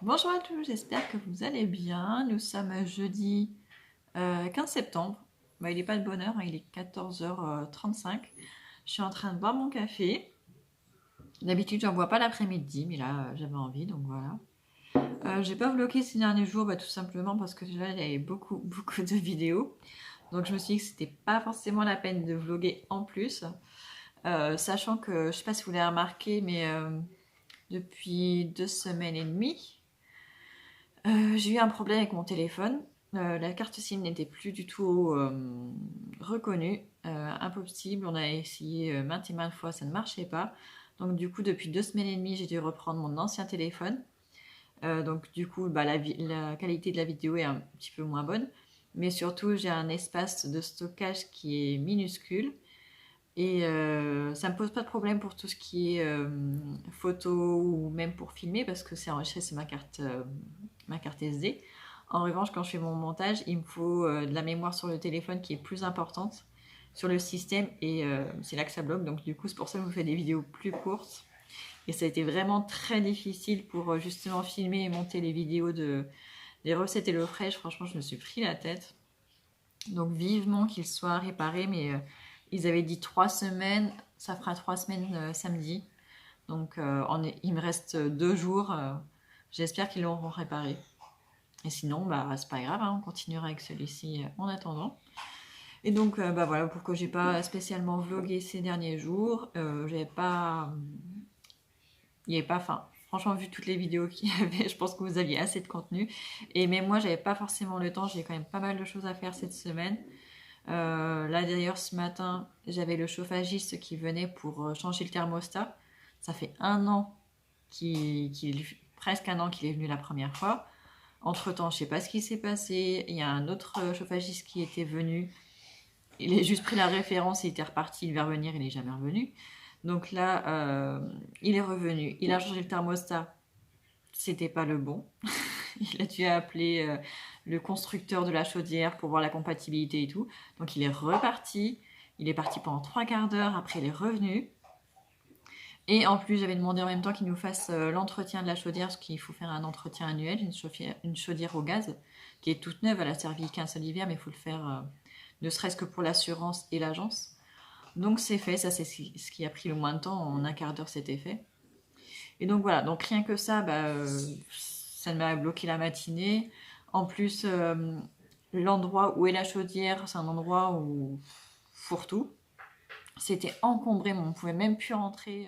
Bonjour à tous, j'espère que vous allez bien. Nous sommes jeudi 15 septembre. Il n'est pas de bonne heure, hein, il est 14h35. Je suis en train de boire mon café. D'habitude, j'en bois pas l'après-midi, mais là, j'avais envie, donc voilà. J'ai pas vlogué ces derniers jours, tout simplement parce que déjà, il y avait beaucoup, beaucoup de vidéos. Donc je me suis dit que c'était pas forcément la peine de vloguer en plus. Sachant que, je sais pas si vous l'avez remarqué, mais depuis 2 semaines et demie, j'ai eu un problème avec mon téléphone. La carte SIM n'était plus du tout reconnue, impossible. On a essayé maintes et maintes fois, ça ne marchait pas. Donc du coup, depuis 2 semaines et demie, j'ai dû reprendre mon ancien téléphone. Donc du coup, la qualité de la vidéo est un petit peu moins bonne. Mais surtout, j'ai un espace de stockage qui est minuscule. Et ça me pose pas de problème pour tout ce qui est photo ou même pour filmer parce que c'est enregistré sur ma carte SD. En revanche, quand je fais mon montage, il me faut de la mémoire sur le téléphone qui est plus importante sur le système et c'est là que ça bloque. Donc du coup, c'est pour ça que je vous fais des vidéos plus courtes. Et ça a été vraiment très difficile pour justement filmer et monter les vidéos des recettes HelloFresh. Franchement, je me suis pris la tête. Donc vivement qu'il soit réparé, mais ils avaient dit 3 semaines, ça fera 3 semaines samedi. Donc il me reste 2 jours. J'espère qu'ils l'auront réparé. Et sinon, c'est pas grave, hein, on continuera avec celui-ci en attendant. Et donc, voilà pourquoi j'ai pas spécialement vlogué ces derniers jours. J'avais pas, il n'y avait pas faim. Franchement, vu toutes les vidéos qu'il y avait, je pense que vous aviez assez de contenu. Et même moi, j'avais pas forcément le temps. J'ai quand même pas mal de choses à faire cette semaine. Là d'ailleurs ce matin j'avais le chauffagiste qui venait pour changer le thermostat. Ça fait presque un an qu'il est venu la première fois. Entre temps je sais pas ce qui s'est passé. Il y a un autre chauffagiste qui était venu. Il a juste pris la référence et il était reparti. Il va revenir, il n'est jamais revenu. Donc là il est revenu. Il a changé le thermostat. C'était pas le bon. Il a dû appeler le constructeur de la chaudière pour voir la compatibilité et tout. Donc il est reparti. Il est parti pendant 3 quarts d'heure. Après, il est revenu. Et en plus, j'avais demandé en même temps qu'il nous fasse l'entretien de la chaudière, parce qu'il faut faire un entretien annuel, une chaudière au gaz, qui est toute neuve. Elle a servi qu'un seul hiver, mais il faut le faire ne serait-ce que pour l'assurance et l'agence. Donc c'est fait. Ça, c'est ce qui a pris le moins de temps. En un quart d'heure, c'était fait. Et donc voilà, donc rien que ça, ça m'a bloqué la matinée. En plus, l'endroit où est la chaudière, c'est un endroit où fourre-tout. C'était encombré, mais on pouvait même plus rentrer.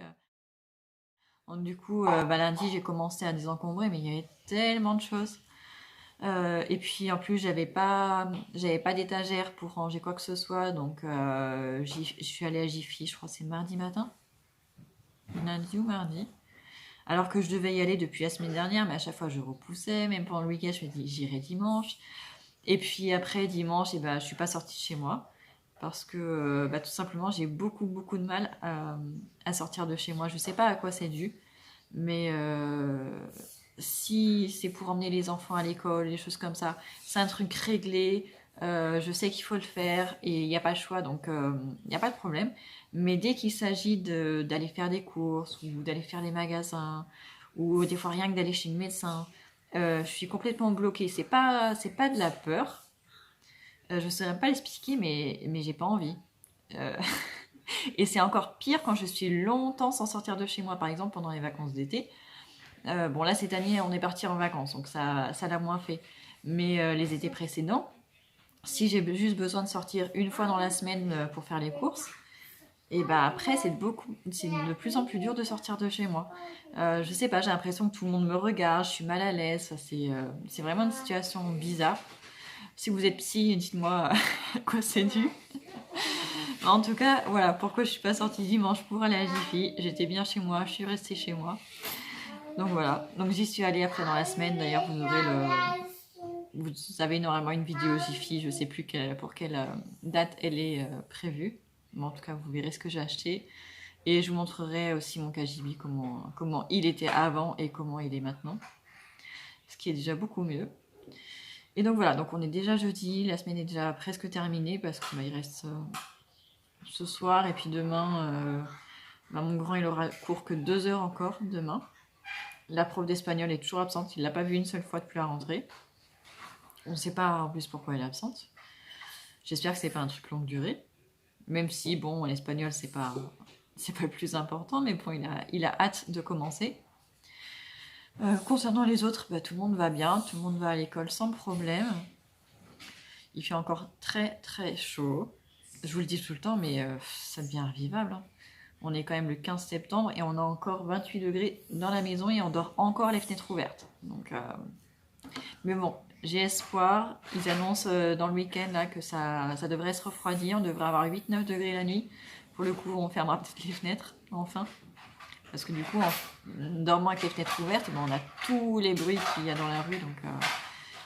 Donc du coup, lundi, j'ai commencé à désencombrer, mais il y avait tellement de choses. Et puis en plus, j'avais pas d'étagère pour ranger quoi que ce soit, donc je suis allée à Jiffy, je crois que c'est mardi matin, lundi ou mardi. Alors que je devais y aller depuis la semaine dernière, mais à chaque fois je repoussais, même pendant le week-end, je me dis j'irai dimanche. Et puis après dimanche, je suis pas sortie de chez moi parce que tout simplement j'ai beaucoup beaucoup de mal à sortir de chez moi. Je sais pas à quoi c'est dû, mais si c'est pour emmener les enfants à l'école, des choses comme ça, c'est un truc réglé. Je sais qu'il faut le faire et il n'y a pas le choix, donc il n'y a pas de problème. Mais dès qu'il s'agit d'aller faire des courses ou d'aller faire les magasins ou des fois rien que d'aller chez le médecin, je suis complètement bloquée. C'est pas de la peur. Je ne saurais pas l'expliquer, mais j'ai pas envie. Euh, et c'est encore pire quand je suis longtemps sans sortir de chez moi, par exemple pendant les vacances d'été. Bon, là, cette année, on est parti en vacances, donc ça l'a moins fait. Mais les étés précédents, si j'ai juste besoin de sortir une fois dans la semaine pour faire les courses, et après, c'est de plus en plus dur de sortir de chez moi. Je sais pas, j'ai l'impression que tout le monde me regarde, je suis mal à l'aise. C'est vraiment une situation bizarre. Si vous êtes psy, dites-moi à quoi c'est dû. En tout cas, voilà pourquoi je suis pas sortie dimanche pour aller à Jiffy. J'étais bien chez moi, je suis restée chez moi. Donc voilà, donc j'y suis allée après dans la semaine. D'ailleurs, vous avez normalement une vidéo Jiffy, je sais plus pour quelle date elle est prévue. Mais en tout cas, vous verrez ce que j'ai acheté. Et je vous montrerai aussi mon KGB, comment il était avant et comment il est maintenant. Ce qui est déjà beaucoup mieux. Et donc voilà, donc on est déjà jeudi, la semaine est déjà presque terminée parce qu'il reste ce soir et puis demain, mon grand il aura cours que 2 heures encore demain. La prof d'espagnol est toujours absente. Il l'a pas vue une seule fois depuis la rentrée. On ne sait pas en plus pourquoi elle est absente. J'espère que c'est pas un truc longue durée. Même si, bon, l'espagnol, c'est pas le plus important, mais bon, il a hâte de commencer. Concernant les autres, tout le monde va bien, tout le monde va à l'école sans problème. Il fait encore très très chaud. Je vous le dis tout le temps, mais ça devient invivable. Hein. On est quand même le 15 septembre et on a encore 28 degrés dans la maison et on dort encore les fenêtres ouvertes. Donc, mais bon, j'ai espoir. Ils annoncent dans le week-end là, que ça devrait se refroidir. On devrait avoir 8-9 degrés la nuit. Pour le coup, on fermera peut-être les fenêtres, enfin. Parce que du coup, en dormant avec les fenêtres ouvertes, on a tous les bruits qu'il y a dans la rue. Donc,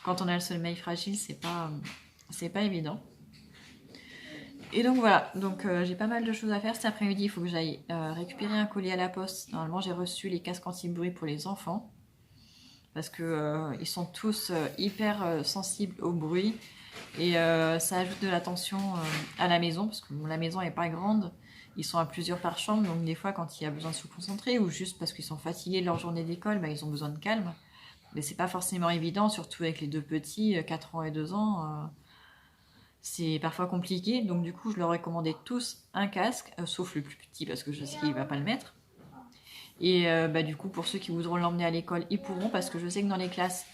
quand on a le sommeil fragile, c'est pas évident. Et donc voilà, donc j'ai pas mal de choses à faire cet après-midi. Il faut que j'aille récupérer un colis à la poste. Normalement, j'ai reçu les casques anti-bruit pour les enfants. Parce que ils sont tous hyper sensibles au bruit. Et ça ajoute de la tension à la maison. Parce que la maison n'est pas grande. Ils sont à plusieurs par chambre. Donc des fois, quand il y a besoin de se concentrer ou juste parce qu'ils sont fatigués de leur journée d'école, ils ont besoin de calme. Mais c'est pas forcément évident, surtout avec les deux petits, 4 ans et 2 ans. C'est parfois compliqué, donc du coup je leur recommandais tous un casque, sauf le plus petit parce que je sais qu'il va pas le mettre. Et du coup pour ceux qui voudront l'emmener à l'école, ils pourront parce que je sais que dans les classes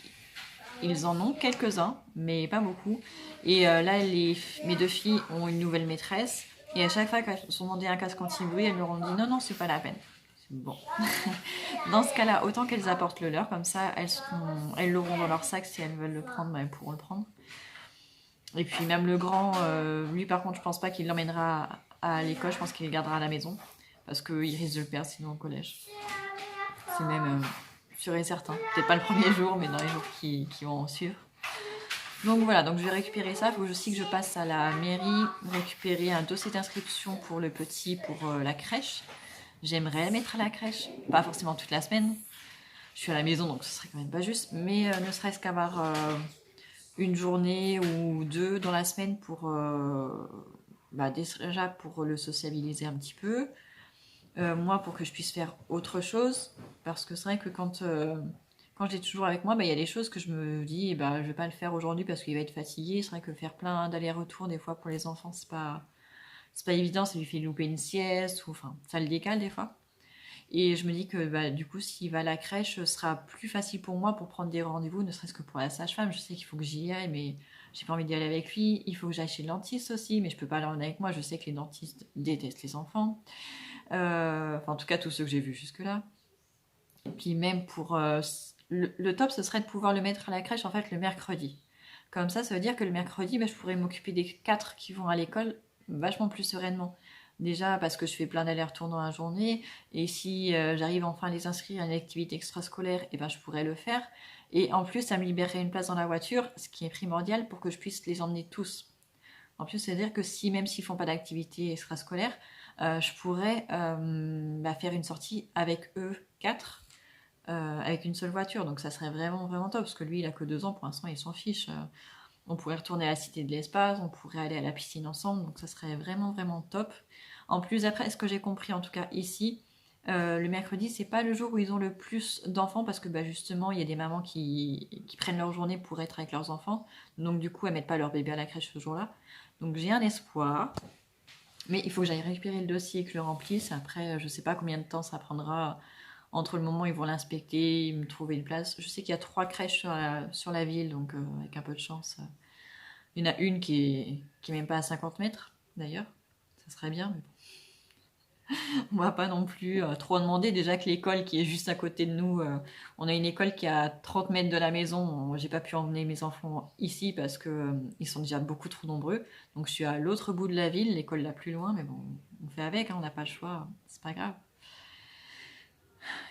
ils en ont quelques-uns, mais pas beaucoup. Et là mes deux filles ont une nouvelle maîtresse et à chaque fois qu'elles se sont demandé un casque anti-bruit, elles leur ont dit non c'est pas la peine. Bon, dans ce cas-là, autant qu'elles apportent le leur, comme ça elles l'auront dans leur sac si elles veulent le prendre, elles pourront le prendre. Et puis même le grand, lui par contre, je pense pas qu'il l'emmènera à l'école, je pense qu'il le gardera à la maison. Parce qu'il risque de le perdre sinon au collège. C'est même sûr et certain. Peut-être pas le premier jour, mais dans les jours qui vont suivre. Donc voilà, donc je vais récupérer ça. Il faut aussi que je passe à la mairie, récupérer un dossier d'inscription pour le petit, pour la crèche. J'aimerais le mettre à la crèche, pas forcément toute la semaine. Je suis à la maison, donc ce serait quand même pas juste. Mais ne serait-ce qu'avoir une journée ou deux dans la semaine pour déjà pour le sociabiliser un petit peu. Moi, pour que je puisse faire autre chose. Parce que c'est vrai que quand je l'ai toujours avec moi, il y a des choses que je me dis, je vais pas le faire aujourd'hui parce qu'il va être fatigué. C'est vrai que faire plein d'allers-retours, des fois, pour les enfants, c'est pas évident. Ça lui fait louper une sieste, ou enfin, ça le décale des fois. Et je me dis que du coup, s'il va à la crèche, ce sera plus facile pour moi pour prendre des rendez-vous, ne serait-ce que pour la sage-femme. Je sais qu'il faut que j'y aille, mais j'ai pas envie d'y aller avec lui. Il faut que j'aille chez le dentiste aussi, mais je peux pas l'emmener avec moi. Je sais que les dentistes détestent les enfants. En tout cas, tous ceux que j'ai vus jusque-là. Et puis même pour... le top, ce serait de pouvoir le mettre à la crèche, en fait, le mercredi. Comme ça veut dire que le mercredi, je pourrais m'occuper des 4 qui vont à l'école vachement plus sereinement. Déjà parce que je fais plein d'allers-retours dans la journée, et si j'arrive enfin à les inscrire à une activité extrascolaire, je pourrais le faire. Et en plus, ça me libérerait une place dans la voiture, ce qui est primordial pour que je puisse les emmener tous. En plus, c'est-à-dire que même s'ils font pas d'activité extrascolaire, je pourrais faire une sortie avec eux 4, avec une seule voiture. Donc ça serait vraiment vraiment top, parce que lui, il a que 2 ans, pour l'instant, il s'en fiche. On pourrait retourner à la Cité de l'Espace, on pourrait aller à la piscine ensemble, donc ça serait vraiment vraiment top. En plus, après, ce que j'ai compris, en tout cas ici, le mercredi, c'est pas le jour où ils ont le plus d'enfants, parce que justement, il y a des mamans qui prennent leur journée pour être avec leurs enfants, donc du coup, elles mettent pas leur bébé à la crèche ce jour-là. Donc j'ai un espoir, mais il faut que j'aille récupérer le dossier et que je le remplisse. Après, je sais pas combien de temps ça prendra entre le moment où ils vont l'inspecter, me trouver une place. Je sais qu'il y a 3 crèches sur la ville, donc avec un peu de chance. Il y en a une qui est même pas à 50 mètres, d'ailleurs. Ça serait bien, mais bon. On va pas non plus trop demander. Déjà que l'école qui est juste à côté de nous, on a une école qui est à 30 mètres de la maison. J'ai pas pu emmener mes enfants ici parce que ils sont déjà beaucoup trop nombreux. Donc je suis à l'autre bout de la ville, l'école la plus loin, mais bon, on fait avec, on n'a pas le choix, c'est pas grave.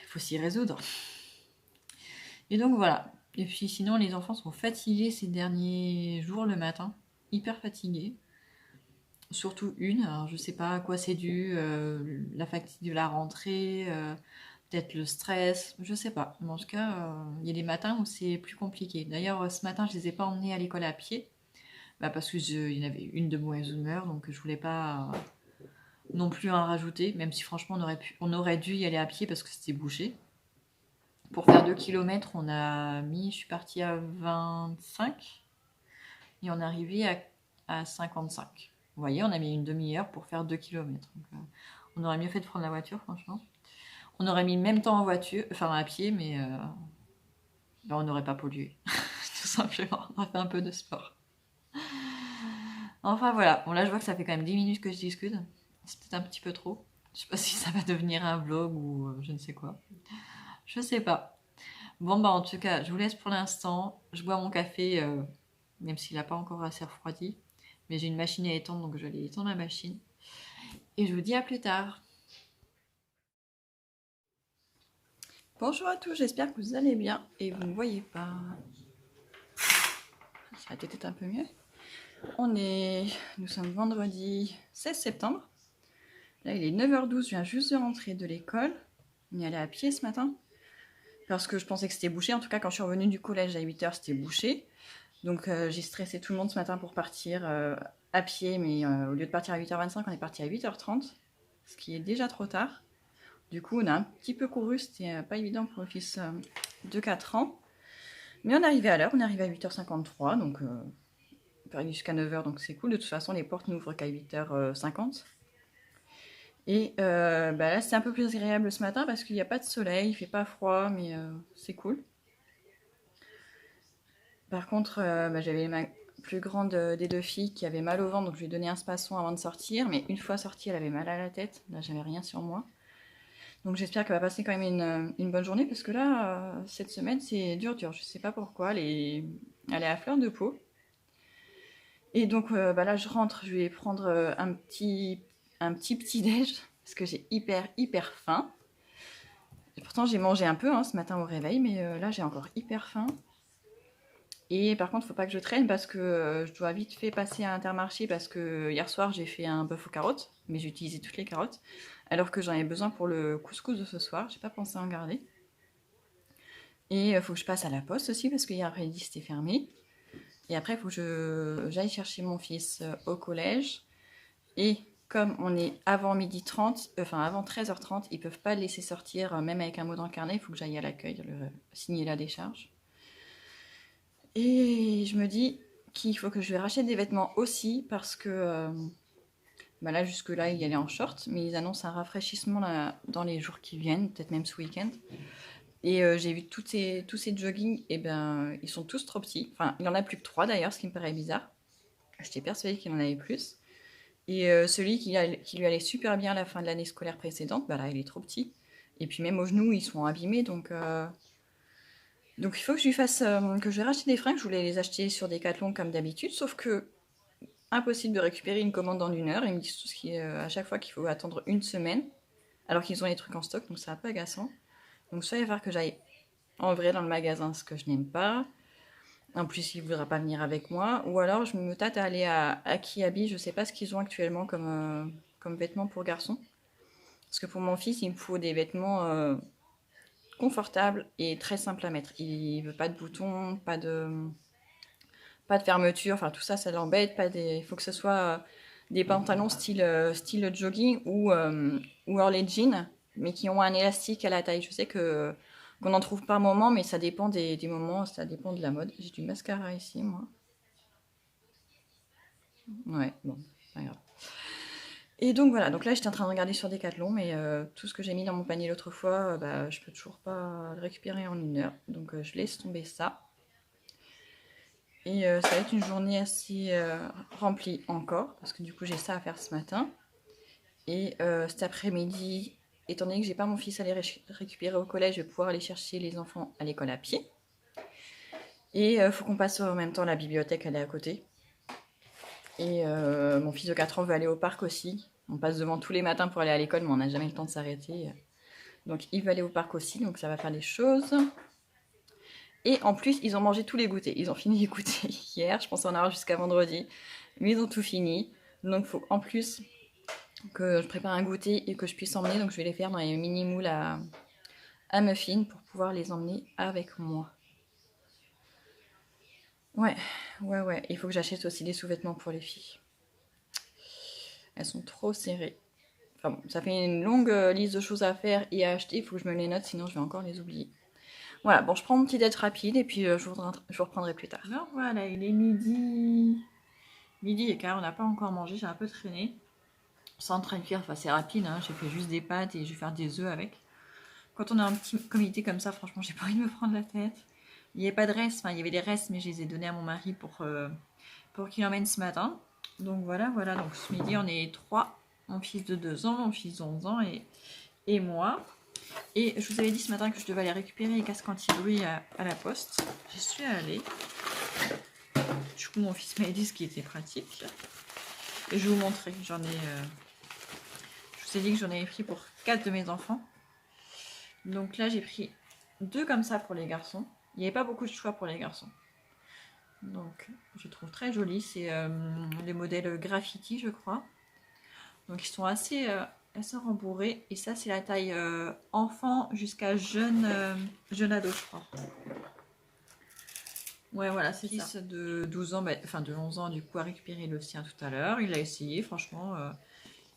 Il faut s'y résoudre. Et donc voilà. Et puis sinon, les enfants sont fatigués ces derniers jours le matin, hyper fatigués. Surtout une, alors je sais pas à quoi c'est dû, la fatigue de la rentrée, peut-être le stress, je sais pas. Mais en tout cas, il y a des matins où c'est plus compliqué. D'ailleurs, ce matin, je les ai pas emmenés à l'école à pied, parce que il y en avait une de mauvaise humeur, donc je voulais pas non plus en rajouter, même si franchement on aurait dû y aller à pied parce que c'était bouché. Pour faire 2 km, je suis partie à 25 et on est arrivé à 55. Vous voyez, on a mis une demi-heure pour faire 2 km. Donc, on aurait mieux fait de prendre la voiture, franchement. On aurait mis le même temps en voiture, enfin à pied, mais ben, on n'aurait pas pollué. Tout simplement, on aurait fait un peu de sport. Enfin voilà, bon là je vois que ça fait quand même 10 minutes que je discute. C'est peut-être un petit peu trop. Je sais pas si ça va devenir un vlog ou je ne sais quoi. Je sais pas. Bon bah en tout cas, je vous laisse pour l'instant. Je bois mon café, même s'il n'a pas encore assez refroidi. Mais j'ai une machine à étendre, donc je vais aller étendre la machine. Et je vous dis à plus tard. Bonjour à tous, j'espère que vous allez bien et vous ne me voyez pas. Ça va peut-être un peu mieux. Nous sommes vendredi 16 septembre. Là il est 9h12, je viens juste de rentrer de l'école. On est allé à pied ce matin. Parce que je pensais que c'était bouché. En tout cas, quand je suis revenue du collège à 8h, c'était bouché. Donc j'ai stressé tout le monde ce matin pour partir à pied. Mais au lieu de partir à 8h25, on est parti à 8h30. Ce qui est déjà trop tard. Du coup, on a un petit peu couru. C'était pas évident pour le fils de 4 ans. Mais on est arrivé à l'heure. On est arrivé à 8h53. Donc on peut arriver jusqu'à 9h. Donc c'est cool. De toute façon, les portes n'ouvrent qu'à 8h50. Et bah là, c'est un peu plus agréable ce matin parce qu'il n'y a pas de soleil, il fait pas froid, mais c'est cool. Par contre, bah, j'avais ma plus grande des deux filles qui avait mal au ventre, donc je lui ai donné un spasson avant de sortir. Mais une fois sortie, elle avait mal à la tête. Là, j'avais rien sur moi. Donc j'espère qu'elle va passer quand même une bonne journée parce que là, cette semaine, c'est dur. Je sais pas pourquoi. Elle est à fleur de peau. Et donc bah là, je rentre, je vais prendre un petit déj parce que j'ai hyper faim. Et pourtant, j'ai mangé un peu ce matin au réveil, mais là, j'ai encore hyper faim. Et par contre, faut pas que je traîne parce que je dois vite fait passer à Intermarché parce que hier soir, j'ai fait un bœuf aux carottes, mais j'ai utilisé toutes les carottes, alors que j'en ai besoin pour le couscous de ce soir. J'ai pas pensé à en garder. Et il faut que je passe à la poste aussi parce qu'hier après-midi, c'était fermé. Et après, il faut que j'aille chercher mon fils au collège. Et comme on est avant 12h30, enfin avant 13h30, ils peuvent pas le laisser sortir, même avec un mot dans le carnet. Il faut que j'aille à l'accueil, signer la décharge. Et je me dis qu'il faut que je vais racheter des vêtements aussi parce que bah là jusque là il y allait en short, mais ils annoncent un rafraîchissement là, dans les jours qui viennent, peut-être même ce week-end. Et j'ai vu tous ces joggings, et ben ils sont tous trop petits. Enfin, il en a plus que 3 d'ailleurs, ce qui me paraît bizarre. J'étais persuadée qu'il en avait plus. Et celui qui lui allait super bien à la fin de l'année scolaire précédente, bah là il est trop petit. Et puis même aux genoux ils sont abîmés, donc il faut que je lui fasse que je vais racheter des fringues. Je voulais les acheter sur Decathlon comme d'habitude, sauf que impossible de récupérer une commande en 1 heure. Ils me disent à chaque fois qu'il faut attendre une semaine, alors qu'ils ont les trucs en stock, donc c'est un peu agaçant. Donc soit il va falloir que j'aille en vrai dans le magasin, ce que je n'aime pas. En plus, il ne voudra pas venir avec moi. Ou alors je me tâte à aller à Kiabi. Je ne sais pas ce qu'ils ont actuellement comme vêtements pour garçons. Parce que pour mon fils, il me faut des vêtements confortables et très simples à mettre. Il veut pas de boutons, pas de fermeture, enfin tout ça, ça l'embête. Il faut que ce soit des pantalons style jogging ou alors les jeans, mais qui ont un élastique à la taille. Je sais qu'on en trouve par moment, mais ça dépend des moments, ça dépend de la mode. J'ai du mascara ici, moi. Ouais, bon, pas grave. Et donc voilà, donc là j'étais en train de regarder sur Decathlon, mais tout ce que j'ai mis dans mon panier l'autre fois, bah, je peux toujours pas le récupérer en 1 heure. Donc je laisse tomber ça. Et ça va être une journée assez remplie encore, parce que du coup j'ai ça à faire ce matin. Et cet après-midi, étant donné que j'ai pas mon fils à aller récupérer au collège, je vais pouvoir aller chercher les enfants à l'école à pied. Et il faut qu'on passe en même temps à la bibliothèque, elle est à côté. Et mon fils de 4 ans veut aller au parc aussi. On passe devant tous les matins pour aller à l'école, mais on n'a jamais le temps de s'arrêter. Donc il veut aller au parc aussi, donc ça va faire des choses. Et en plus, ils ont mangé tous les goûters. Ils ont fini les goûters hier, je pense en avoir jusqu'à vendredi. Mais ils ont tout fini. Donc il faut en plus que je prépare un goûter et que je puisse emmener. Donc je vais les faire dans les mini moules à muffins pour pouvoir les emmener avec moi. Ouais. Il faut que j'achète aussi des sous-vêtements pour les filles. Elles sont trop serrées. Enfin bon, ça fait une longue liste de choses à faire et à acheter. Il faut que je me les note, sinon je vais encore les oublier. Voilà, bon, je prends mon petit déj rapide et puis je vous reprendrai plus tard. Alors voilà, il est midi. Midi et quart, on n'a pas encore mangé, j'ai un peu traîné. C'est en train de cuire, enfin c'est rapide, hein, j'ai fait juste des pâtes et je vais faire des œufs avec. Quand on a un petit comité comme ça, franchement, j'ai pas envie de me prendre la tête. Il n'y avait pas de restes, enfin il y avait des restes, mais je les ai donnés à mon mari pour qu'il emmène ce matin. Donc voilà, voilà, donc ce midi on est trois, mon fils de 2 ans, mon fils de 11 ans et moi. Et je vous avais dit ce matin que je devais aller récupérer les casques anti-bruit à la poste. J'y suis allée. Du coup, mon fils m'a dit ce qui était pratique. Et je vais vous montrer. Je vous ai dit que j'en avais pris pour 4 de mes enfants. Donc là, j'ai pris 2 comme ça pour les garçons. Il n'y avait pas beaucoup de choix pour les garçons. Donc, je trouve très joli. C'est les modèles Graffiti, je crois. Donc, ils sont assez rembourrés. Et ça, c'est la taille enfant jusqu'à jeune ado, je crois. Ouais, voilà, c'est ça. Fils de 12 ans, enfin de 11 ans, du coup, a récupéré le sien tout à l'heure. Il l'a essayé, franchement.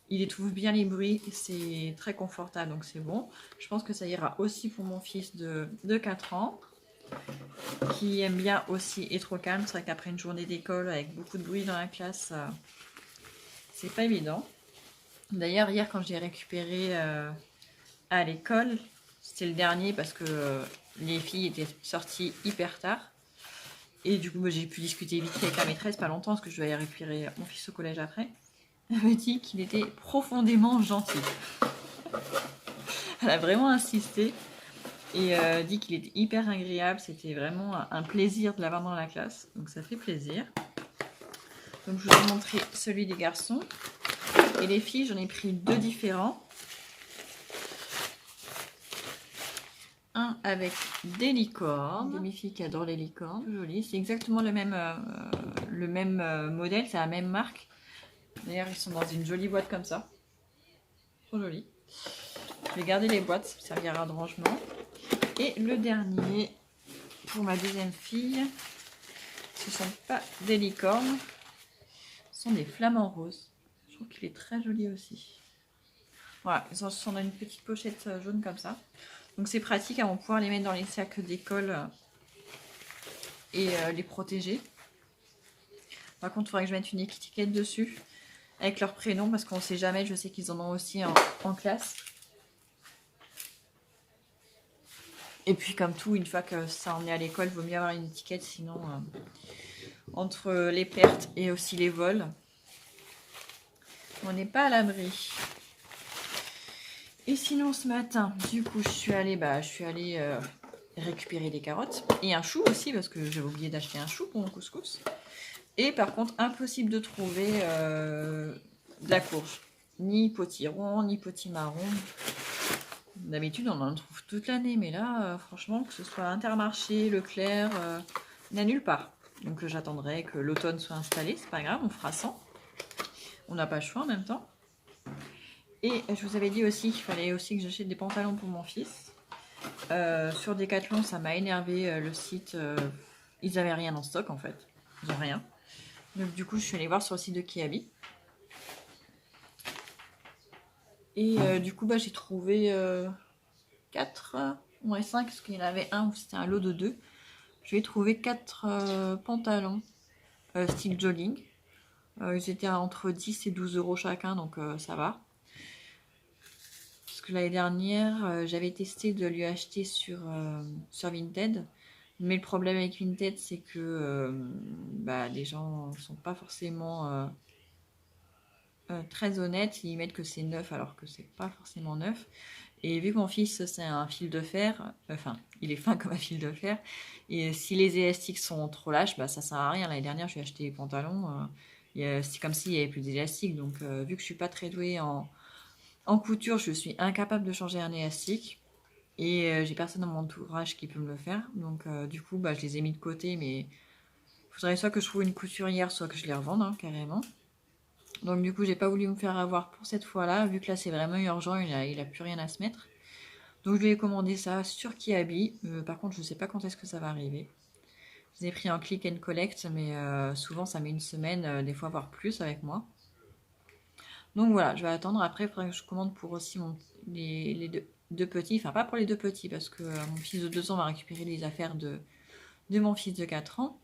Il étouffe bien les bruits, c'est très confortable, donc c'est bon. Je pense que ça ira aussi pour mon fils de 4 ans, qui aime bien aussi être au calme. C'est vrai qu'après une journée d'école avec beaucoup de bruit dans la classe, c'est pas évident. D'ailleurs, hier, quand j'ai récupéré à l'école, c'était le dernier parce que les filles étaient sorties hyper tard. Et du coup, j'ai pu discuter vite avec la maîtresse, pas longtemps, parce que je dois aller récupérer mon fils au collège après. Elle me dit qu'il était profondément gentil. Elle a vraiment insisté et dit qu'il était hyper agréable. C'était vraiment un plaisir de l'avoir dans la classe. Donc ça fait plaisir. Donc je vous ai montré celui des garçons. Et les filles, j'en ai pris 2 différents. Un avec des licornes. Mes filles qui adorent les licornes. Joli. C'est exactement le même modèle. C'est la même marque. D'ailleurs, ils sont dans une jolie boîte comme ça. Trop joli. Je vais garder les boîtes, ça servira de rangement. Et le dernier, pour ma deuxième fille, ce ne sont pas des licornes, ce sont des flamants roses. Je trouve qu'il est très joli aussi. Voilà, ils sont dans une petite pochette jaune comme ça. Donc c'est pratique, on va pouvoir les mettre dans les sacs d'école et les protéger. Par contre, il faudrait que je mette une étiquette dessus avec leur prénom parce qu'on ne sait jamais, je sais qu'ils en ont aussi en classe. Et puis comme tout, une fois que ça en est à l'école, il vaut mieux avoir une étiquette, sinon entre les pertes et aussi les vols, on n'est pas à l'abri. Et sinon ce matin, du coup, je suis allée récupérer des carottes et un chou aussi parce que j'avais oublié d'acheter un chou pour mon couscous. Et par contre, impossible de trouver de la courge, ni potiron, ni potimarron. D'habitude, on en trouve toute l'année, mais là, franchement, que ce soit Intermarché, Leclerc, il n'y a nulle part. Donc j'attendrai que l'automne soit installé, c'est pas grave, on fera sans. On n'a pas le choix en même temps. Et je vous avais dit aussi qu'il fallait aussi que j'achète des pantalons pour mon fils. Sur Decathlon, ça m'a énervé le site. Ils n'avaient rien en stock en fait. Ils n'ont rien. Donc du coup, je suis allée voir sur le site de Kiabi. Et du coup, j'ai trouvé 4, ouais 5, parce qu'il y en avait un où c'était un lot de 2. Je vais trouver 4 pantalons style jogging. Ils étaient entre 10 et 12 euros chacun, donc ça va. Parce que l'année dernière, j'avais testé de lui acheter sur Vinted. Mais le problème avec Vinted, c'est que les gens ne sont pas forcément très honnêtes. Ils mettent que c'est neuf alors que c'est pas forcément neuf. Et vu que mon fils, c'est un fil de fer, enfin, il est fin comme un fil de fer, et si les élastiques sont trop lâches, ça sert à rien. L'année dernière, je lui ai acheté des pantalons, c'est comme s'il n'y avait plus d'élastique. Donc, vu que je suis pas très douée en couture, je suis incapable de changer un élastique. Et j'ai personne dans mon entourage qui peut me le faire. Donc, du coup, je les ai mis de côté, mais il faudrait soit que je trouve une couturière, soit que je les revende, hein, carrément. Donc du coup, j'ai pas voulu me faire avoir pour cette fois-là, vu que là c'est vraiment urgent, il a plus rien à se mettre. Donc je lui ai commandé ça sur Kiabi. Par contre, je sais pas quand est-ce que ça va arriver. Je les ai pris en click and collect, mais souvent ça met une semaine, des fois voire plus avec moi. Donc voilà, je vais attendre. Après, il faudrait que je commande pour aussi les deux. deux petits, enfin pas pour les deux petits, parce que mon fils de 2 ans va récupérer les affaires de mon fils de 4 ans.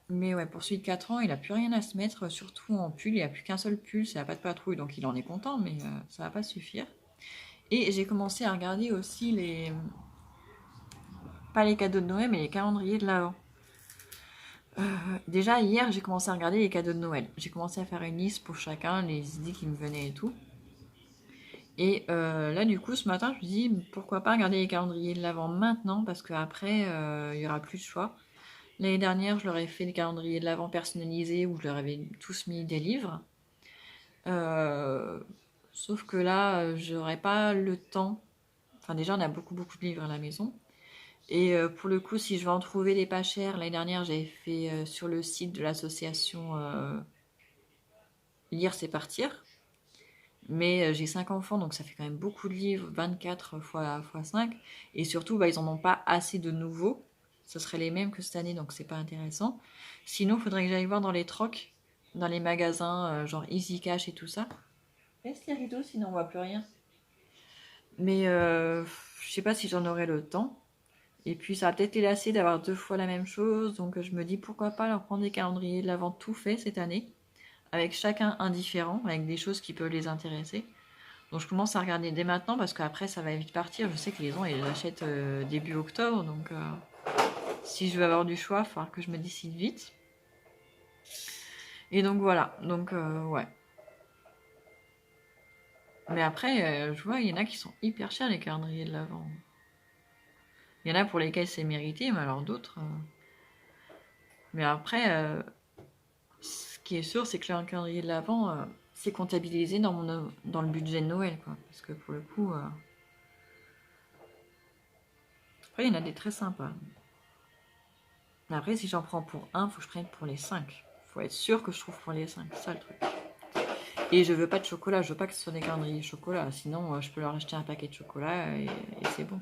Mais ouais, pour celui de 4 ans, il a plus rien à se mettre, surtout en pull. Il n'y a plus qu'un seul pull, c'est la patte patrouille, donc il en est content, mais ça va pas suffire. Et j'ai commencé à regarder aussi les... pas les cadeaux de Noël, mais les calendriers de l'Avent. Déjà, hier, j'ai commencé à regarder les cadeaux de Noël. J'ai commencé à faire une liste pour chacun, les idées qui me venaient et tout. Et là, du coup, ce matin, je me dis, pourquoi pas regarder les calendriers de l'Avent maintenant, parce qu'après, il y aura plus de choix. L'année dernière, je leur ai fait des calendriers de l'Avent personnalisés où je leur avais tous mis des livres. Sauf que là, j'aurais pas le temps. Enfin, déjà, on a beaucoup de livres à la maison. Et pour le coup, si je veux en trouver des pas chers, l'année dernière, j'avais fait sur le site de l'association Lire, c'est partir. Mais j'ai 5 enfants, donc ça fait quand même beaucoup de livres, 24 x 5. Et surtout, bah, ils n'en ont pas assez de nouveaux. Ce serait les mêmes que cette année, donc c'est pas intéressant. Sinon, il faudrait que j'aille voir dans les trocs, dans les magasins, genre Easy Cash et tout ça. Est-ce les rideaux, sinon on voit plus rien. Mais je sais pas si j'en aurai le temps. Et puis ça va peut-être les lasser d'avoir 2 fois la même chose. Donc je me dis pourquoi pas leur prendre des calendriers de l'Avent tout fait cette année. Avec chacun un différent, avec des choses qui peuvent les intéresser. Donc je commence à regarder dès maintenant parce qu'après ça va vite partir. Je sais que les gens ils les achètent début octobre. Donc si je veux avoir du choix, il va falloir que je me décide vite. Et donc voilà. Donc ouais. Mais après, je vois, il y en a qui sont hyper chers les calendriers de l'Avent. Il y en a pour lesquels c'est mérité, mais alors d'autres... Mais après, ce qui est sûr, c'est que le calendrier de l'Avent, c'est comptabilisé dans le budget de Noël, quoi. Parce que pour le coup... Après, il y en a des très sympas. Mais après, si j'en prends pour un, faut que je prenne pour les 5. Faut être sûr que je trouve pour les 5, c'est ça le truc. Et je veux pas de chocolat, je veux pas que ce soit des calendriers de chocolat. Sinon, je peux leur acheter un paquet de chocolat et c'est bon.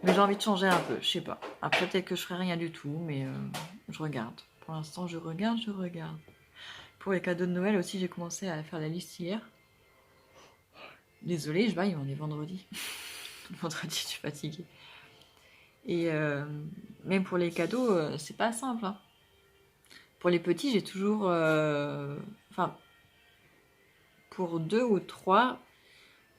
Mais j'ai envie de changer un peu, je sais pas. Après, peut-être que je ferai rien du tout, mais je regarde. Pour l'instant, je regarde. Pour les cadeaux de Noël aussi, j'ai commencé à faire la liste hier. Désolée, je baille, on est vendredi. Vendredi, je suis fatiguée. Et même pour les cadeaux, c'est pas simple. Hein. Pour les petits, j'ai toujours... Enfin, pour 2 ou 3...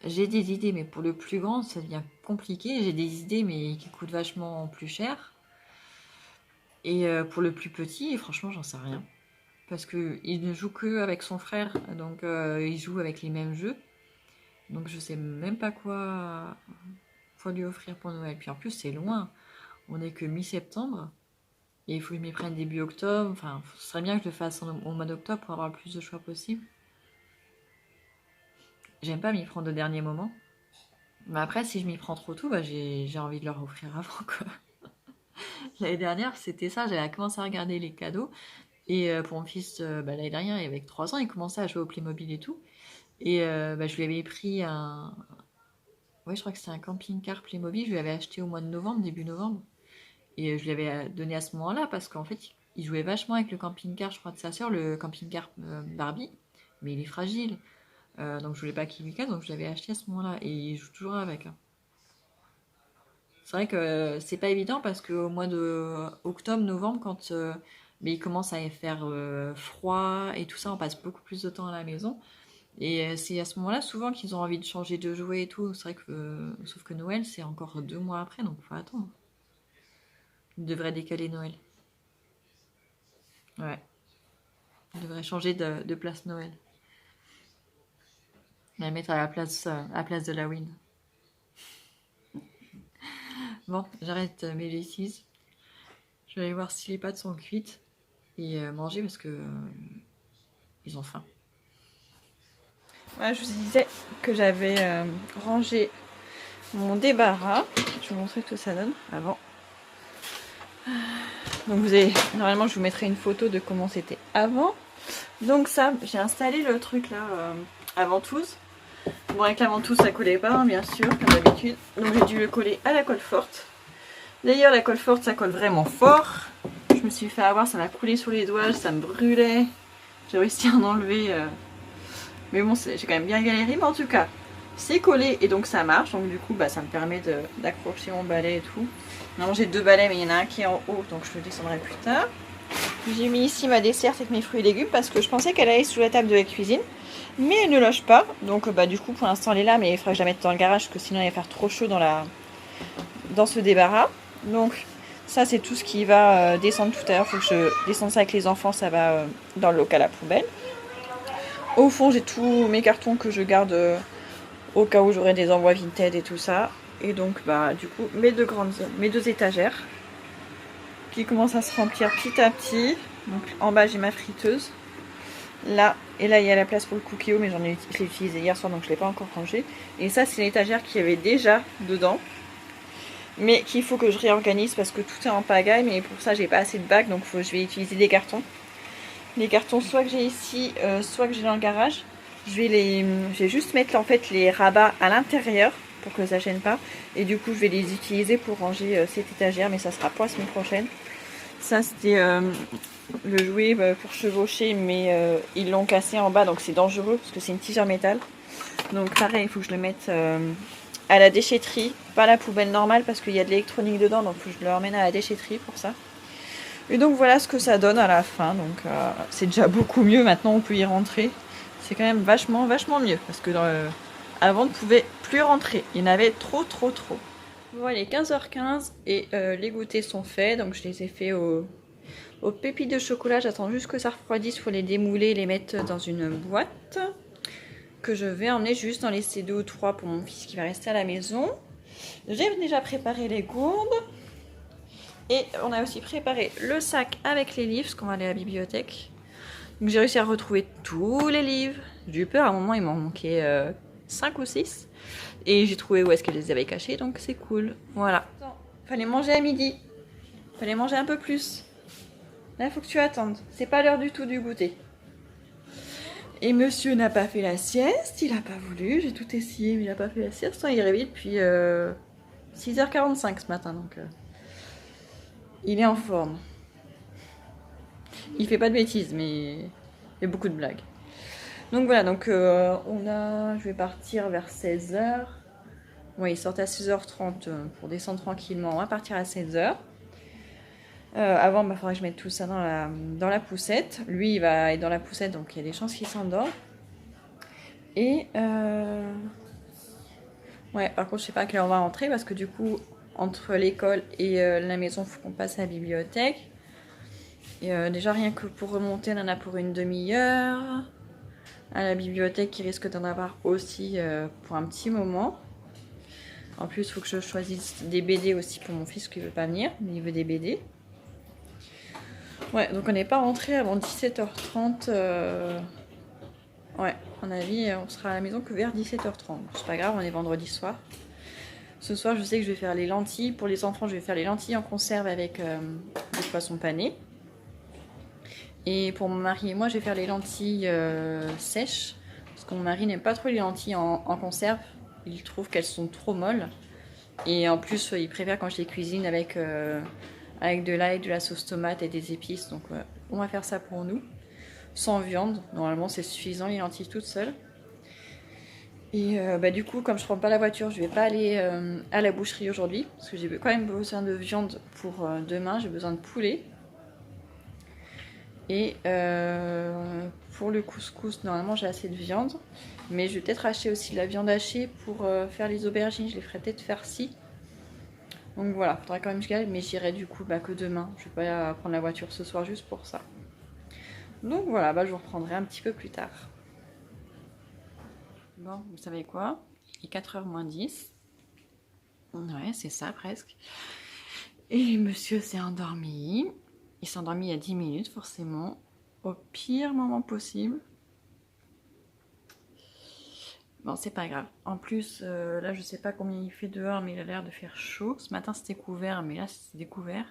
J'ai des idées, mais pour le plus grand, ça devient compliqué. J'ai des idées, mais qui coûtent vachement plus cher. Et pour le plus petit, franchement, j'en sais rien. Parce qu'il ne joue que avec son frère, donc il joue avec les mêmes jeux. Donc je sais même pas quoi lui offrir pour Noël. Puis en plus, c'est loin. On n'est que mi-septembre. Et il faut que je m'y prenne début octobre. Enfin, ce serait bien que je le fasse au mois d'octobre pour avoir le plus de choix possible. J'aime pas m'y prendre au dernier moment. Mais après, si je m'y prends trop tôt, bah, j'ai envie de leur offrir avant, quoi. L'année dernière, c'était ça. J'avais commencé à regarder les cadeaux. Et pour mon fils, l'année dernière, avec 3 ans, il commençait à jouer au Playmobil et tout. Et je lui avais pris un... Ouais, je crois que c'était un camping-car Playmobil. Je lui avais acheté au mois de novembre, début novembre. Et je lui avais donné à ce moment-là parce qu'en fait, il jouait vachement avec le camping-car, je crois, de sa sœur, le camping-car Barbie. Mais il est fragile. Donc je voulais pas qu'il lui casse, donc je l'avais acheté à ce moment-là. Et il joue toujours avec. Hein. C'est vrai que c'est pas évident parce qu'au mois de octobre, novembre, quand mais il commence à faire froid et tout ça, on passe beaucoup plus de temps à la maison. Et c'est à ce moment-là souvent qu'ils ont envie de changer de jouet et tout. C'est vrai que sauf que Noël, c'est encore 2 mois après, donc faut attendre. Il devrait décaler Noël. Ouais. Il devrait changer de place Noël. La mettre à la place de la Win. Bon, j'arrête mes bêtises. Je vais aller voir si les pâtes sont cuites et manger parce que ils ont faim. Voilà, je vous disais que j'avais rangé mon débarras. Je vais vous montrer ce que ça donne avant. Donc normalement je vous mettrai une photo de comment c'était avant. Donc ça, j'ai installé le truc là à ventouse. Bon, avec la ventouse ça collait pas, hein, bien sûr, comme d'habitude. Donc j'ai dû le coller à la colle forte. D'ailleurs la colle forte ça colle vraiment fort. Je me suis fait avoir, ça m'a coulé sur les doigts, ça me brûlait. J'ai réussi à en enlever Mais bon, j'ai quand même bien galéré, mais en tout cas, c'est collé et donc ça marche. Donc du coup, bah, ça me permet d'accrocher mon balai et tout. Non, j'ai 2 balais, mais il y en a un qui est en haut, donc je le descendrai plus tard. J'ai mis ici ma desserte avec mes fruits et légumes parce que je pensais qu'elle allait sous la table de la cuisine. Mais elle ne loge pas. Donc bah, du coup, pour l'instant, elle est là, mais il faudrait que je la mette dans le garage parce que sinon, il va faire trop chaud dans ce débarras. Donc ça, c'est tout ce qui va descendre tout à l'heure. Il faut que je descende ça avec les enfants. Ça va dans le local à poubelle. Au fond, j'ai tous mes cartons que je garde au cas où j'aurai des envois Vinted et tout ça. Et donc, bah, du coup, mes 2 étagères qui commencent à se remplir petit à petit. Donc, en bas, j'ai ma friteuse. Là, et là, il y a la place pour le cookie, mais je l'ai utilisé hier soir, donc je ne l'ai pas encore rangé. Et ça, c'est l'étagère qui avait déjà dedans. Mais qu'il faut que je réorganise parce que tout est en pagaille. Mais pour ça, j'ai pas assez de bacs, donc je vais utiliser des cartons. Les cartons, soit que j'ai ici, soit que j'ai dans le garage. Je vais juste mettre en fait les rabats à l'intérieur pour que ça gêne pas. Et du coup, je vais les utiliser pour ranger cette étagère, mais ça sera pour la semaine prochaine. Ça, c'était le jouet pour chevaucher, mais ils l'ont cassé en bas, donc c'est dangereux parce que c'est une tige en métal. Donc pareil, il faut que je le mette à la déchetterie, pas à la poubelle normale parce qu'il y a de l'électronique dedans, donc il faut que je le remène à la déchetterie pour ça. Et donc voilà ce que ça donne à la fin. Donc c'est déjà beaucoup mieux. Maintenant on peut y rentrer. C'est quand même vachement mieux parce que avant on ne pouvait plus rentrer. Il y en avait trop. Bon, il est 15h15 et les goûters sont faits. Donc je les ai faits aux pépites de chocolat. J'attends juste que ça refroidisse pour les démouler et les mettre dans une boîte que je vais emmener juste dans laisser 2 ou 3 pour mon fils qui va rester à la maison. J'ai déjà préparé les gourdes. Et on a aussi préparé le sac avec les livres, parce qu'on va aller à la bibliothèque. Donc j'ai réussi à retrouver tous les livres. J'ai eu peur, à un moment il m'en manquait 5 ou 6. Et j'ai trouvé où est-ce qu'elle les avait cachés, donc c'est cool. Voilà. Attends, fallait manger à midi. Fallait manger un peu plus. Là, il faut que tu attendes. C'est pas l'heure du tout du goûter. Et monsieur n'a pas fait la sieste, il a pas voulu. J'ai tout essayé, mais il a pas fait la sieste. Il est réveillé depuis 6h45 ce matin, donc... il est en forme. Il fait pas de bêtises, mais il fait beaucoup de blagues. Donc voilà, donc je vais partir vers 16h. Ouais, il sortait à 16h30 pour descendre tranquillement. On va partir à 16h. Avant, il faudrait que je mette tout ça dans la poussette. Lui, il va être dans la poussette, donc il y a des chances qu'il s'endort. Et ouais, par contre, je sais pas à quelle heure on va rentrer parce que du coup, entre l'école et la maison, il faut qu'on passe à la bibliothèque. Et déjà, rien que pour remonter, on en a pour une demi-heure. À la bibliothèque, il risque d'en avoir aussi pour un petit moment. En plus, il faut que je choisisse des BD aussi pour mon fils qui ne veut pas venir, mais il veut des BD. Ouais, donc on n'est pas rentré avant 17h30. Ouais, à mon avis, on sera à la maison que vers 17h30. C'est pas grave, on est vendredi soir. Ce soir, je sais que je vais faire les lentilles. Pour les enfants, je vais faire les lentilles en conserve avec des poissons panés. Et pour mon mari et moi, je vais faire les lentilles sèches. Parce que mon mari n'aime pas trop les lentilles en conserve. Il trouve qu'elles sont trop molles. Et en plus, il préfère quand je les cuisine avec de l'ail, de la sauce tomate et des épices. Donc on va faire ça pour nous. Sans viande. Normalement, c'est suffisant les lentilles toutes seules. Et du coup, comme je prends pas la voiture, je vais pas aller à la boucherie aujourd'hui. Parce que j'ai quand même besoin de viande pour demain. J'ai besoin de poulet. Et pour le couscous, normalement j'ai assez de viande. Mais je vais peut-être acheter aussi de la viande hachée pour faire les aubergines. Je les ferai peut-être farcies. Donc voilà, faudra quand même que je gagne. Mais j'irai du coup que demain. Je vais pas prendre la voiture ce soir juste pour ça. Donc voilà, je vous reprendrai un petit peu plus tard. Bon, vous savez quoi? Il est 4h moins 10. Ouais, c'est ça presque. Et monsieur s'est endormi. Il s'est endormi il y a 10 minutes, forcément. Au pire moment possible. Bon, c'est pas grave. En plus, là, je sais pas combien il fait dehors, mais il a l'air de faire chaud. Ce matin, c'était couvert, mais là, c'est découvert.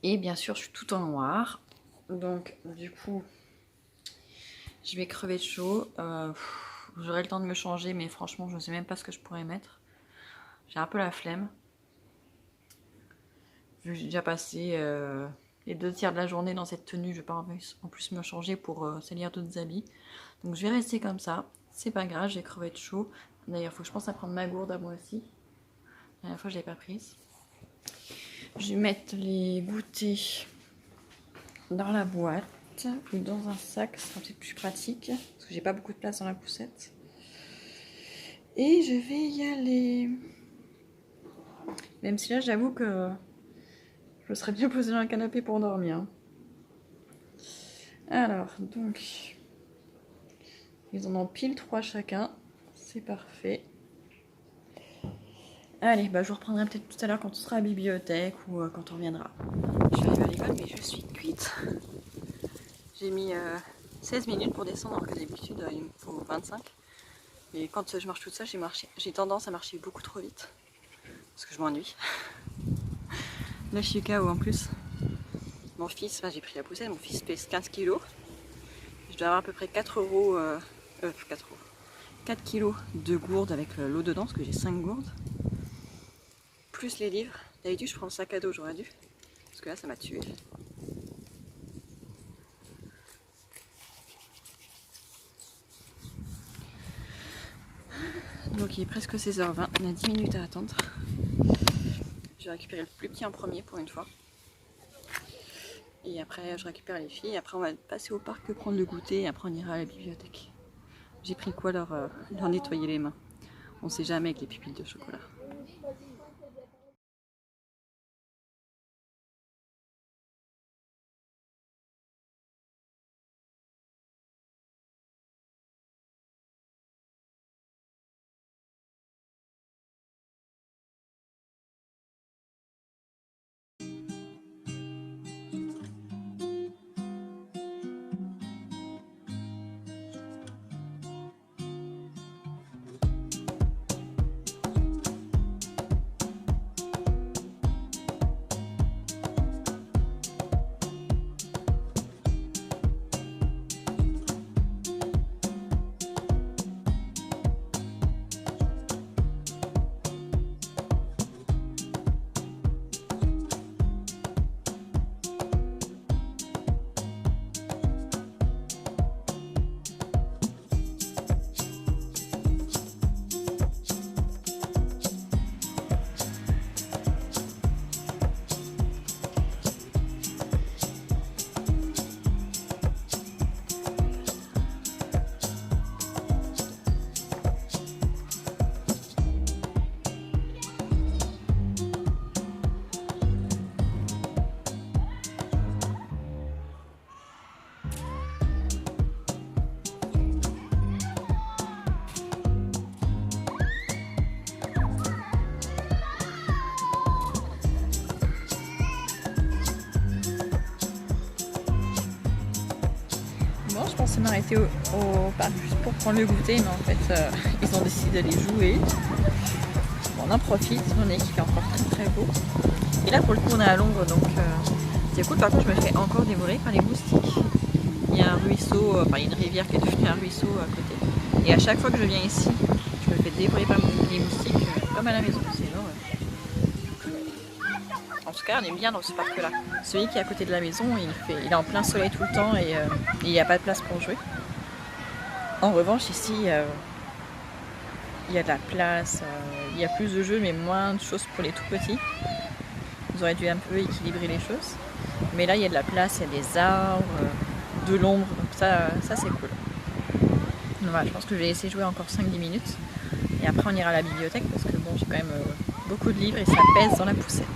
Et bien sûr, je suis tout en noir. Donc, du coup, je vais crever de chaud. J'aurai le temps de me changer, mais franchement, je ne sais même pas ce que je pourrais mettre. J'ai un peu la flemme. J'ai déjà passé les 2 tiers de la journée dans cette tenue. Je vais pas en plus me changer pour salir d'autres habits. Donc je vais rester comme ça. C'est pas grave, j'ai crevé de chaud. D'ailleurs, il faut que je pense à prendre ma gourde à moi aussi. La dernière fois, je l'ai pas prise. Je vais mettre les goûters dans la boîte ou dans un sac, ce sera peut-être plus pratique parce que j'ai pas beaucoup de place dans la poussette. Et je vais y aller. Même si là, j'avoue que je serais bien posée dans le canapé pour dormir. Alors, donc, ils en ont pile 3 chacun. C'est parfait. Allez, bah je vous reprendrai peut-être tout à l'heure quand on sera à la bibliothèque ou quand on reviendra. Je suis arrivée à l'école, mais je suis cuite. J'ai mis 16 minutes pour descendre, alors que d'habitude il me faut 25. Mais quand je marche toute seule, j'ai tendance à marcher beaucoup trop vite. Parce que je m'ennuie. Là, je suis KO en plus. Mon fils, j'ai pris la poussette, mon fils pèse 15 kg. Je dois avoir à peu près 4 kg de gourdes avec l'eau dedans, parce que j'ai 5 gourdes. Plus les livres. D'habitude, je prends le sac à dos, j'aurais dû. Parce que là, ça m'a tué. Donc il est presque 16h20, on a 10 minutes à attendre. Je vais récupérer le plus petit en premier pour une fois. Et après je récupère les filles, après on va passer au parc prendre le goûter et après on ira à la bibliothèque. J'ai pris quoi leur nettoyer les mains. On sait jamais avec les pupilles de chocolat. Bon, je pensais m'arrêter au parc juste pour prendre le goûter, mais en fait ils ont décidé d'aller jouer. Bon, on en profite, on est qu'il fait encore très très beau. Et là pour le coup on est à l'ombre, donc c'est cool. Par contre je me fais encore dévorer par les moustiques. Il y a un ruisseau, enfin une rivière qui est devenue un ruisseau à côté. Et à chaque fois que je viens ici, je me fais dévorer par les moustiques, comme à la maison. C'est énorme. En tout cas, on est bien dans ce parc-là. Celui qui est à côté de la maison, il est en plein soleil tout le temps et il n'y a pas de place pour jouer. En revanche, ici, il y a de la place, il y a plus de jeux, mais moins de choses pour les tout petits. Ils auraient dû un peu équilibrer les choses. Mais là, il y a de la place, il y a des arbres, de l'ombre, donc ça c'est cool. Donc voilà, je pense que je vais essayer de jouer encore 5-10 minutes. Et après, on ira à la bibliothèque parce que bon, j'ai quand même beaucoup de livres et ça pèse dans la poussette.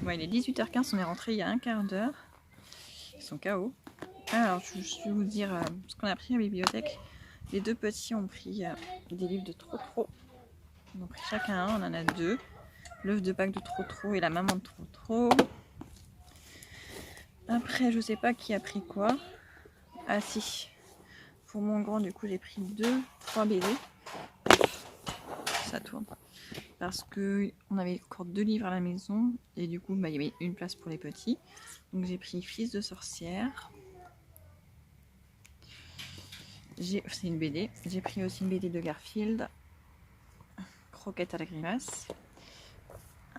Bon, il est 18h15, on est rentré il y a un quart d'heure. Ils sont KO. Alors, je vais vous dire ce qu'on a pris à la bibliothèque. Les 2 petits ont pris des livres de Trop Trop. Ils ont pris chacun un, on en a 2. L'œuf de Pâques de Trop Trop et la maman de Trop Trop. Après, je sais pas qui a pris quoi. Ah si. Pour mon grand, du coup, j'ai pris 3 BD. Ça tourne. Parce que on avait encore 2 livres à la maison. Et du coup, il y avait une place pour les petits. Donc j'ai pris Fils de sorcière. C'est une BD. J'ai pris aussi une BD de Garfield. Croquette à la grimace.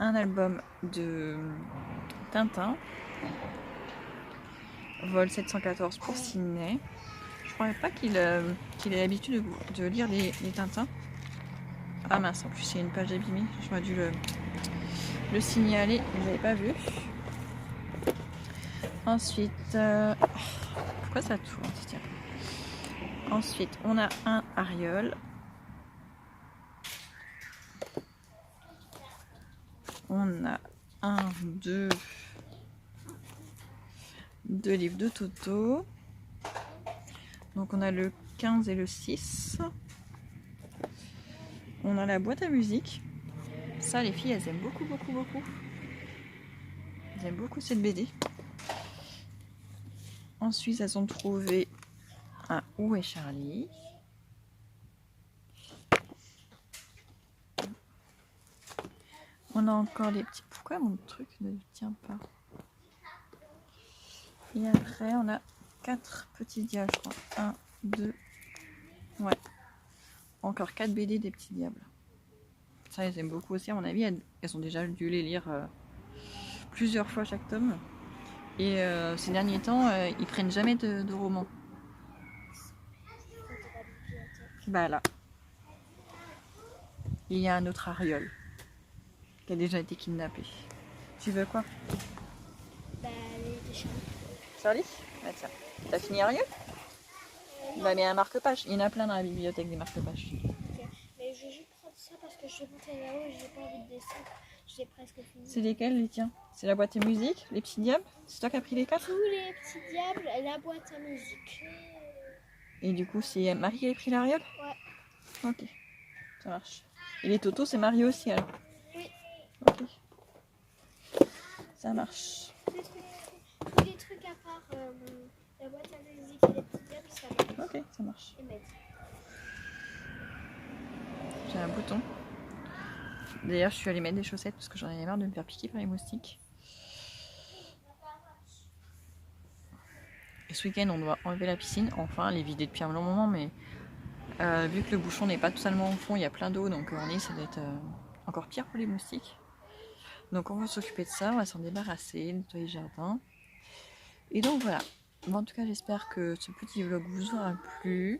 un album de Tintin. Vol 714 pour Sydney. Je croyais pas qu'il ait l'habitude de lire les Tintins. Ah mince, en plus c'est une page abîmée. J'aurais dû le signaler, mais je l'avais pas vu. Ensuite, pourquoi ça tourne? Tiens. Ensuite, on a un Ariol. On a deux livres de Toto. Donc on a le 15 et le 6. On a la boîte à musique. Ça, les filles, elles aiment beaucoup, beaucoup, beaucoup. Elles aiment beaucoup cette BD. Ensuite, elles ont trouvé un Où est Charlie? On a encore les petits... Pourquoi mon truc ne tient pas? Et après, on a 4 petits diables, je crois. 1, 2... Ouais. Encore 4 BD des petits diables. Ça, elles aiment beaucoup aussi. À mon avis, elles ont déjà dû les lire plusieurs fois chaque tome. Et ces derniers temps, ils prennent jamais de romans. Bah là. Il y a un autre Ariol qui a déjà été kidnappé. Tu veux quoi? Bah, les Charlie. Charlie? Bah tiens. T'as fini Ariol? Bah mais un marque-page. Il y en a plein dans la bibliothèque des marque-pages. Ok. Mais je vais juste prendre ça parce que je vais monter là-haut et j'ai pas envie de descendre. J'ai presque fini. C'est lesquels les tiens? C'est la boîte à musique? Les petits diables? C'est toi qui as pris les 4? Tous les petits diables et la boîte à musique. Et du coup, c'est Marie qui a pris l'Ariol? Ouais. Ok. Ça marche. Et les Toto, c'est Marie aussi alors? Oui. Ok. Ça marche. Tous les trucs à part la boîte à musique et les petits diables, ça va. Ok, ça marche. Et mettre. J'ai un bouton. D'ailleurs, je suis allée mettre des chaussettes parce que j'en avais marre de me faire piquer par les moustiques. Et ce week-end, on doit enlever la piscine. Enfin, elle est vidée depuis un long moment, mais vu que le bouchon n'est pas totalement au fond, il y a plein d'eau, donc en ligne, ça doit être encore pire pour les moustiques. Donc on va s'occuper de ça, on va s'en débarrasser, nettoyer le jardin. Et donc voilà. Bon, en tout cas, j'espère que ce petit vlog vous aura plu.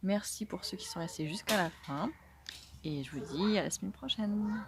Merci pour ceux qui sont restés jusqu'à la fin. Et je vous dis à la semaine prochaine.